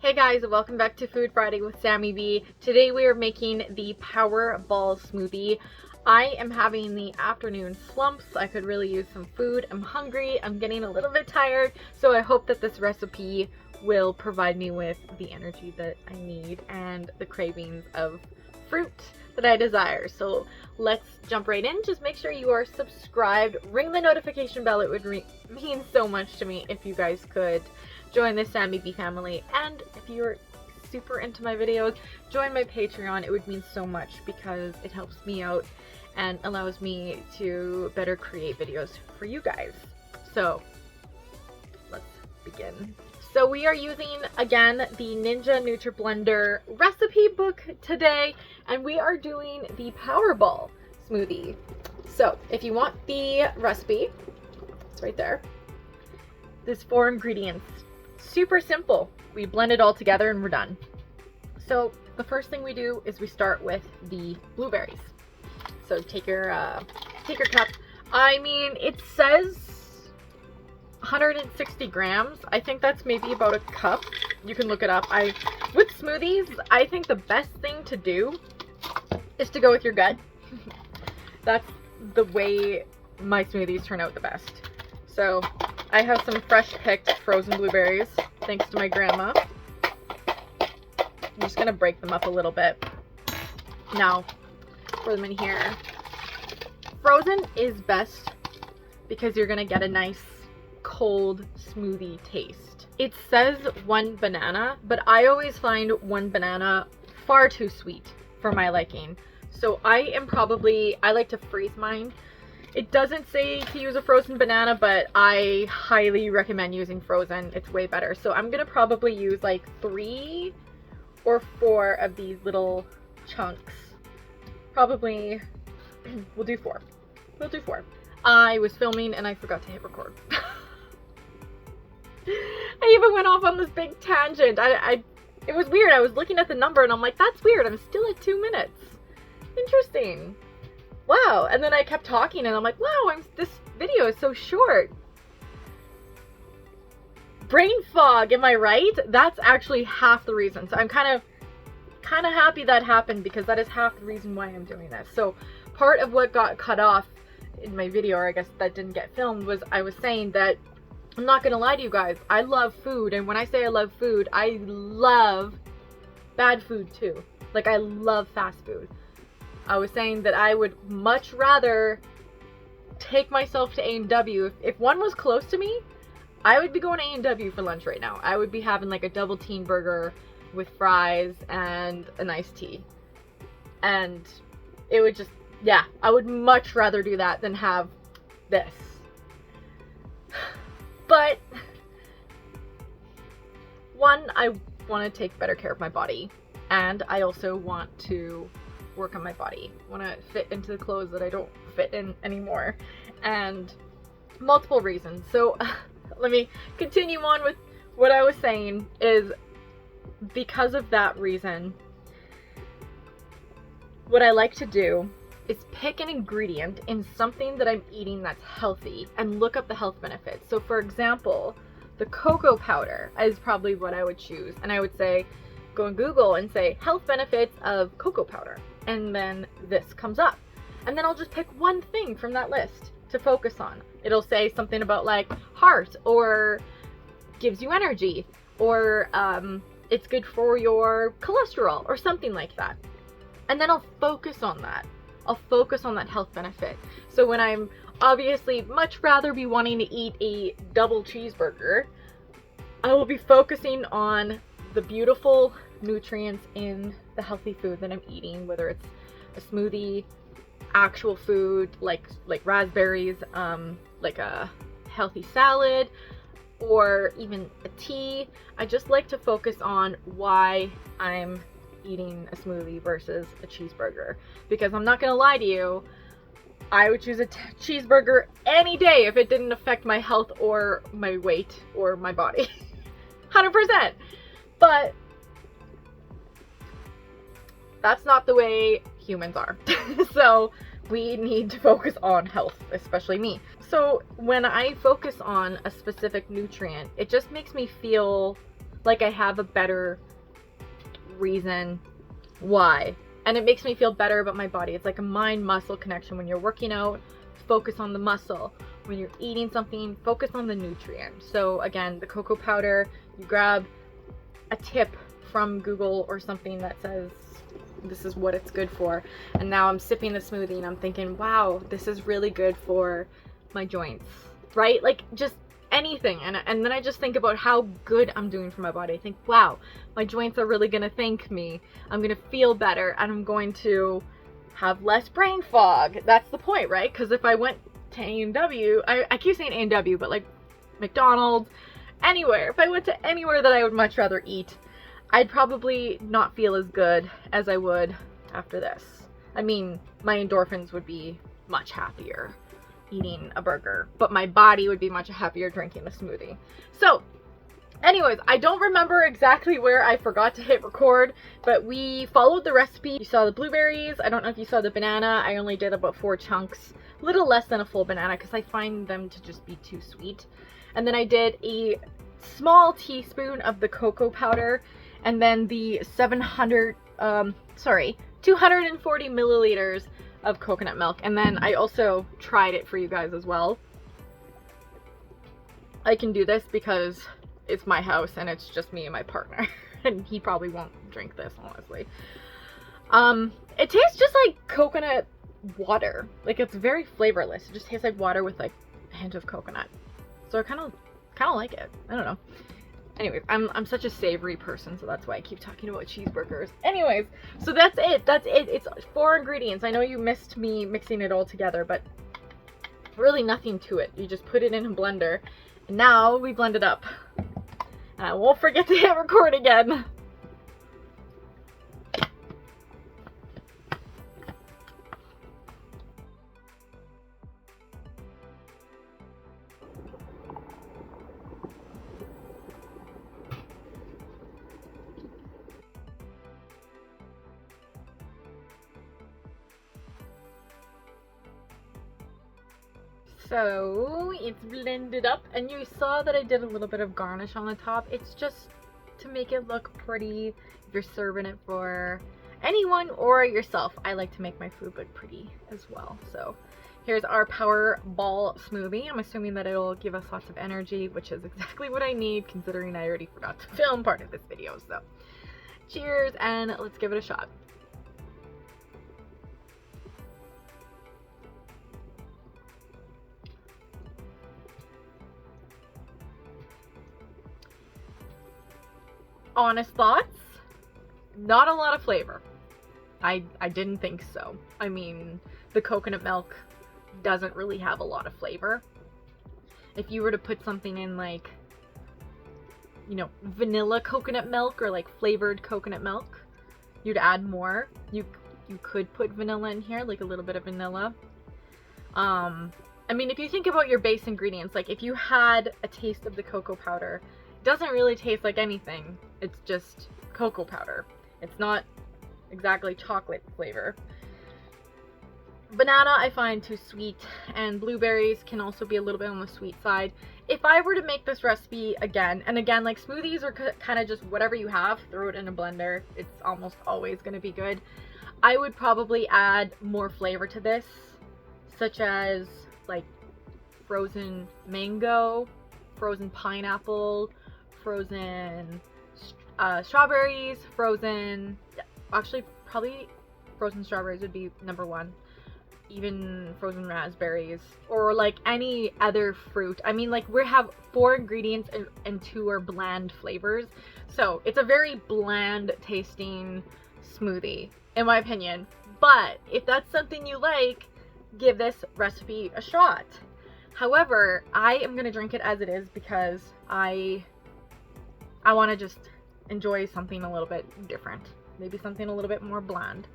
Hey guys, welcome back to Food Friday with Samy Bee. Today we are making the Powerball Smoothie. I am having the afternoon slumps. I could really use some food. I'm hungry. I'm getting a little bit tired. So I hope that this recipe will provide me with the energy that I need and the cravings of fruit that I desire. So let's jump right in. Just make sure you are subscribed. Ring the notification bell. It would mean so much to me if you guys could join the Samy Bee family. And if you're super into my videos, join my Patreon. It would mean so much because it helps me out and allows me to better create videos for you guys. So let's begin. So we are using, again, the Ninja NutriBlender recipe book today, and we are doing the Powerball smoothie. So if you want the recipe, it's right there. There's 4 ingredients. Super simple. We blend it all together and we're done. So the first thing we do is we start with the blueberries. So take your cup. I mean, it says 160 grams. I think that's maybe about a cup. You can look it up. With smoothies, I think the best thing to do is to go with your gut. That's the way my smoothies turn out the best. So I have some fresh picked frozen blueberries, thanks to my grandma. I'm just gonna break them up a little bit. Now, pour them in here. Frozen is best because you're gonna get a nice cold smoothie taste. It says 1 banana, but I always find 1 banana far too sweet for my liking. So I like to freeze mine. It doesn't say to use a frozen banana, but I highly recommend using frozen. It's way better. So I'm gonna probably use like 3 or 4 of these little chunks. Probably, we'll do 4. We'll do 4. I was filming and I forgot to hit record. I even went off on this big tangent. It was weird. I was looking at the number and I'm like, that's weird. I'm still at 2 minutes. Interesting. Wow. And then I kept talking and I'm like, wow, this video is so short. Brain fog, am I right? That's actually half the reason. So I'm kind of happy that happened because that is half the reason why I'm doing this. So part of what got cut off in my video, or I guess that didn't get filmed, was I was saying that I'm not gonna lie to you guys, I love food, and when I say I love food, I love bad food too. Like, I love fast food. I was saying that I would much rather take myself to A&W. If one was close to me, I would be going to A&W for lunch right now. I would be having like a double teen burger with fries and an iced tea. And it would just, yeah, I would much rather do that than have this. But one, I want to take better care of my body, and I also want to work on my body. I want to fit into the clothes that I don't fit in anymore, and multiple reasons. So let me continue on with what I was saying. Is because of that reason, what I like to do is pick an ingredient in something that I'm eating that's healthy and look up the health benefits. So for example, the cocoa powder is probably what I would choose, and I would say go on Google and say health benefits of cocoa powder, and then this comes up, and then I'll just pick one thing from that list to focus on. It'll say something about like heart, or gives you energy, or it's good for your cholesterol, or something like that, and then I'll focus on that. I'll focus on that health benefit. So when I'm obviously much rather be wanting to eat a double cheeseburger, I will be focusing on the beautiful nutrients in the healthy food that I'm eating, whether it's a smoothie, actual food like raspberries, like a healthy salad, or even a tea. I just like to focus on why I'm eating a smoothie versus a cheeseburger, because I'm not gonna lie to you, I would choose a cheeseburger any day if it didn't affect my health or my weight or my body. 100%. But that's not the way humans are. So we need to focus on health, especially me. So when I focus on a specific nutrient, it just makes me feel like I have a better reason why. And it makes me feel better about my body. It's like a mind-muscle connection. When you're working out, focus on the muscle. When you're eating something, focus on the nutrient. So again, the cocoa powder, you grab a tip from Google or something that says this is what it's good for. And now I'm sipping the smoothie and I'm thinking, wow, this is really good for my joints, right? Like just anything. And then I just think about how good I'm doing for my body. I think, wow, my joints are really gonna thank me. I'm gonna feel better and I'm going to have less brain fog. That's the point, right? Because if I went to A&W, I keep saying A&W, but like McDonald's, anywhere, if I went to anywhere that I would much rather eat, I'd probably not feel as good as I would after this. I mean, my endorphins would be much happier eating a burger, but my body would be much happier drinking the smoothie. So anyways, I don't remember exactly where I forgot to hit record, but we followed the recipe. You saw the blueberries. I don't know if you saw the banana. I only did about 4 chunks, a little less than a full banana because I find them to just be too sweet. And then I did a small teaspoon of the cocoa powder, and then the 240 milliliters of coconut milk. And then I also tried it for you guys as well. I can do this because it's my house and it's just me and my partner. And he probably won't drink this, honestly. It tastes just like coconut water. Like, it's very flavorless. It just tastes like water with like a hint of coconut. So I kind of like it. I don't know. Anyways, I'm such a savory person, so that's why I keep talking about cheeseburgers. Anyways, so that's it. It's 4 ingredients. I know you missed me mixing it all together, but really nothing to it. You just put it in a blender, and now we blend it up. And I won't forget to hit record again. So it's blended up, and you saw that I did a little bit of garnish on the top. It's just to make it look pretty if you're serving it for anyone or yourself. I like to make my food look pretty as well. So here's our Powerball Smoothie. I'm assuming that it'll give us lots of energy, which is exactly what I need considering I already forgot to film part of this video. So cheers, and let's give it a shot. Honest thoughts, not a lot of flavor. I didn't think so. I mean, the coconut milk doesn't really have a lot of flavor. If you were to put something in like, you know, vanilla coconut milk or like flavored coconut milk, you'd add more. You could put vanilla in here, like a little bit of vanilla. I mean, if you think about your base ingredients, like if you had a taste of the cocoa powder, it doesn't really taste like anything. It's just cocoa powder. It's not exactly chocolate flavor. Banana I find too sweet, and blueberries can also be a little bit on the sweet side. If I were to make this recipe again, and again, like smoothies are kind of just whatever you have, throw it in a blender. It's almost always going to be good. I would probably add more flavor to this, such as like frozen mango, frozen pineapple, frozen strawberries, actually probably frozen strawberries would be number 1. Even frozen raspberries, or like any other fruit. I mean, like we have 4 ingredients and 2 are bland flavors, so it's a very bland tasting smoothie in my opinion. But if that's something you like, give this recipe a shot. However, I am gonna drink it as it is because I want to just enjoy something a little bit different, maybe something a little bit more bland.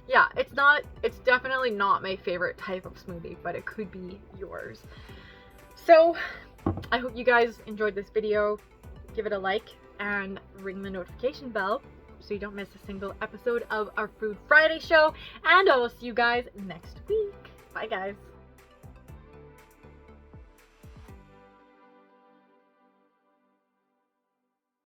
Yeah, it's definitely not my favorite type of smoothie, but it could be yours. So I hope you guys enjoyed this video. Give it a like and ring the notification bell so you don't miss a single episode of our Food Friday show. And I will see you guys next week. Bye guys.